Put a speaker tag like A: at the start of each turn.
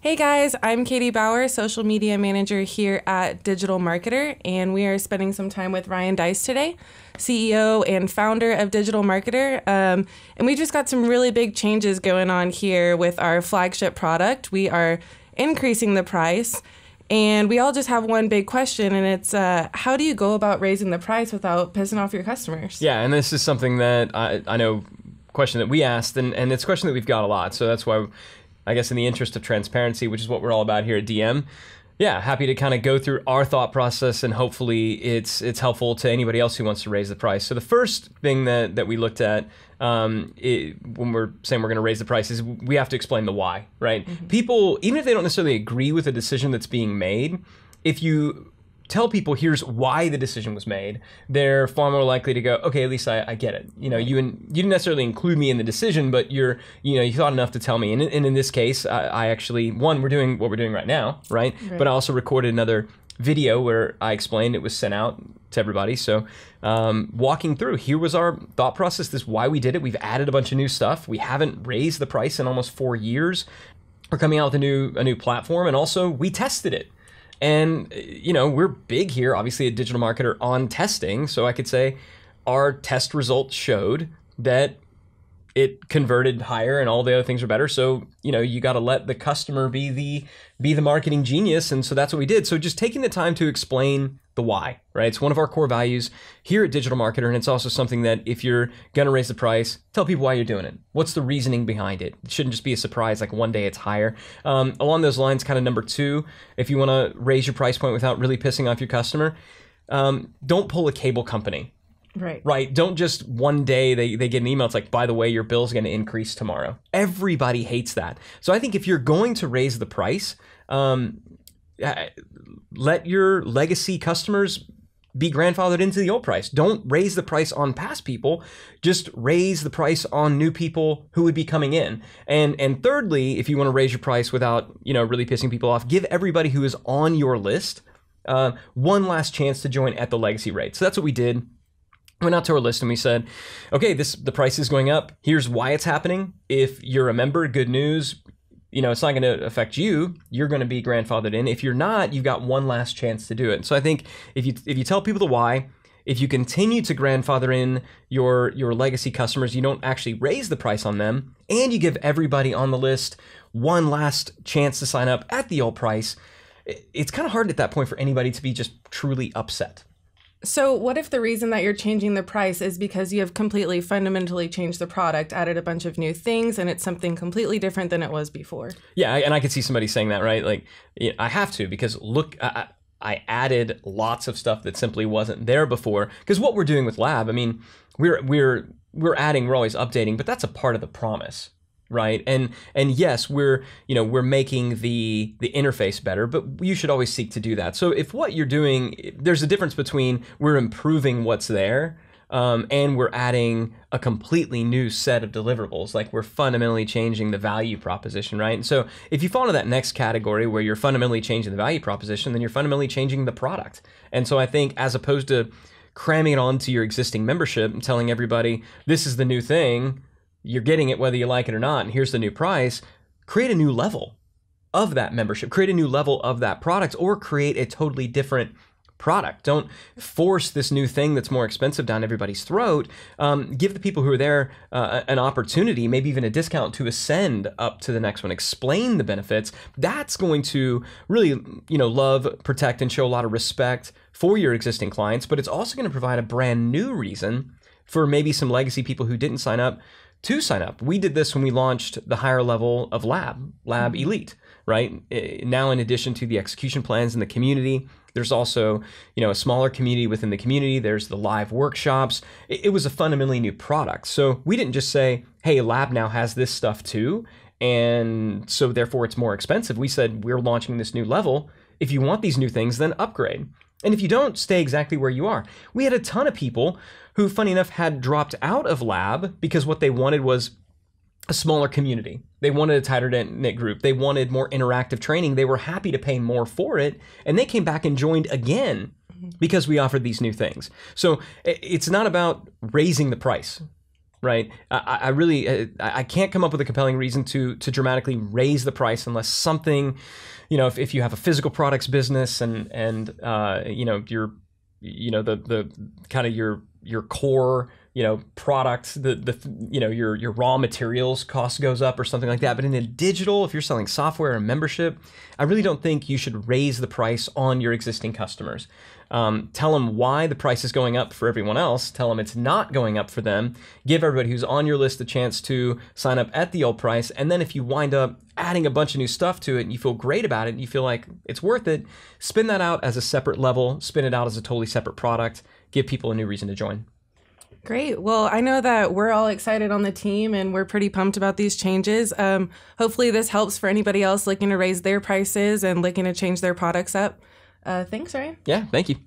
A: Hey guys, I'm Katie Bauer, social media manager here at Digital Marketer, and we are spending some time with Ryan Deiss today, CEO and founder of Digital Marketer. And we just got some really big changes going on here with our flagship product. We are increasing the price, and we all just have one big question, and it's how do you go about raising the price without pissing off your customers?
B: Yeah, and this is something that I know, question that we asked, and it's a question that we've got a lot. So that's why, I guess in the interest of transparency, which is what we're all about here at DM, yeah, happy to kind of go through our thought process, and hopefully it's helpful to anybody else who wants to raise the price. So the first thing that we looked at when we're saying we're going to raise the price is we have to explain the why, right? Mm-hmm. People, even if they don't necessarily agree with the decision that's being made, if you tell people here's why the decision was made, they're far more likely to go, okay, at least I get it. You know, you didn't necessarily include me in the decision, but you thought enough to tell me. And in this case, I actually, we're doing what we're doing right now, right? But I also recorded another video where I explained, it was sent out to everybody. So walking through, here was our thought process. This is why we did it. We've added a bunch of new stuff. We haven't raised the price in almost 4 years. We're coming out with a new platform, and also we tested it. And, we're big here, obviously, at Digital Marketer on testing. So I could say our test results showed that it converted higher and all the other things are better. So, you got to let the customer be the marketing genius. And so that's what we did. So just taking the time to explain the why, right? It's one of our core values here at Digital Marketer. And it's also something that if you're going to raise the price, tell people why you're doing it. What's the reasoning behind it? It shouldn't just be a surprise, like one day it's higher. Along those lines, kind of number two, if you want to raise your price point without really pissing off your customer, don't pull a cable company. Right. Don't just one day they get an email. It's like, by the way, your bill's going to increase tomorrow. Everybody hates that. So I think if you're going to raise the price, let your legacy customers be grandfathered into the old price. Don't raise the price on past people. Just raise the price on new people who would be coming in. And thirdly, if you want to raise your price without really pissing people off, give everybody who is on your list one last chance to join at the legacy rate. So that's what we did. Went out to our list and we said, okay, the price is going up. Here's why it's happening. If you're a member, good news. It's not going to affect you. You're going to be grandfathered in. If you're not, you've got one last chance to do it. So I think if you tell people the why, if you continue to grandfather in your legacy customers, you don't actually raise the price on them, and you give everybody on the list one last chance to sign up at the old price, it's kind of hard at that point for anybody to be just truly upset.
A: So what if the reason that you're changing the price is because you have completely fundamentally changed the product, added a bunch of new things, and it's something completely different than it was before?
B: Yeah, and I could see somebody saying that, right? Like, I have to, because look, I added lots of stuff that simply wasn't there before. Because what we're doing with Lab, I mean, we're adding, we're always updating, but that's a part of the promise. Right. And yes, we're making the interface better, but you should always seek to do that. So if what you're doing, there's a difference between we're improving what's there and we're adding a completely new set of deliverables, like we're fundamentally changing the value proposition. Right. And so if you fall into that next category where you're fundamentally changing the value proposition, then you're fundamentally changing the product. And so I think as opposed to cramming it onto your existing membership and telling everybody this is the new thing, you're getting it whether you like it or not, and here's the new price, create a new level of that membership, create a new level of that product, or create a totally different product. Don't force this new thing that's more expensive down everybody's throat. Give the people who are there an opportunity, maybe even a discount, to ascend up to the next one. Explain the benefits. That's going to really, love, protect, and show a lot of respect for your existing clients, but it's also going to provide a brand new reason for maybe some legacy people who didn't sign up to sign up. We did this when we launched the higher level of Lab Elite, right? Now, in addition to the execution plans in the community, there's also, a smaller community within the community. There's the live workshops. It was a fundamentally new product. So we didn't just say, hey, Lab now has this stuff too, and so therefore it's more expensive. We said, we're launching this new level. If you want these new things, then upgrade. And if you don't, stay exactly where you are. We had a ton of people who, funny enough, had dropped out of Lab because what they wanted was a smaller community. They wanted a tighter knit group. They wanted more interactive training. They were happy to pay more for it. And they came back and joined again because we offered these new things. So it's not about raising the price, right? I really I can't come up with a compelling reason to dramatically raise the price unless something, if you have a physical products business and your the kind of your core product, your raw materials cost goes up or something like that. But in a digital, if you're selling software or membership, I really don't think you should raise the price on your existing customers. Tell them why the price is going up for everyone else. Tell them it's not going up for them. Give everybody who's on your list a chance to sign up at the old price. And then if you wind up adding a bunch of new stuff to it and you feel great about it and you feel like it's worth it, spin that out as a separate level, spin it out as a totally separate product, give people a new reason to join.
A: Great. Well, I know that we're all excited on the team and we're pretty pumped about these changes. Hopefully this helps for anybody else looking to raise their prices and looking to change their products up. Thanks, Ryan.
B: Yeah, thank you.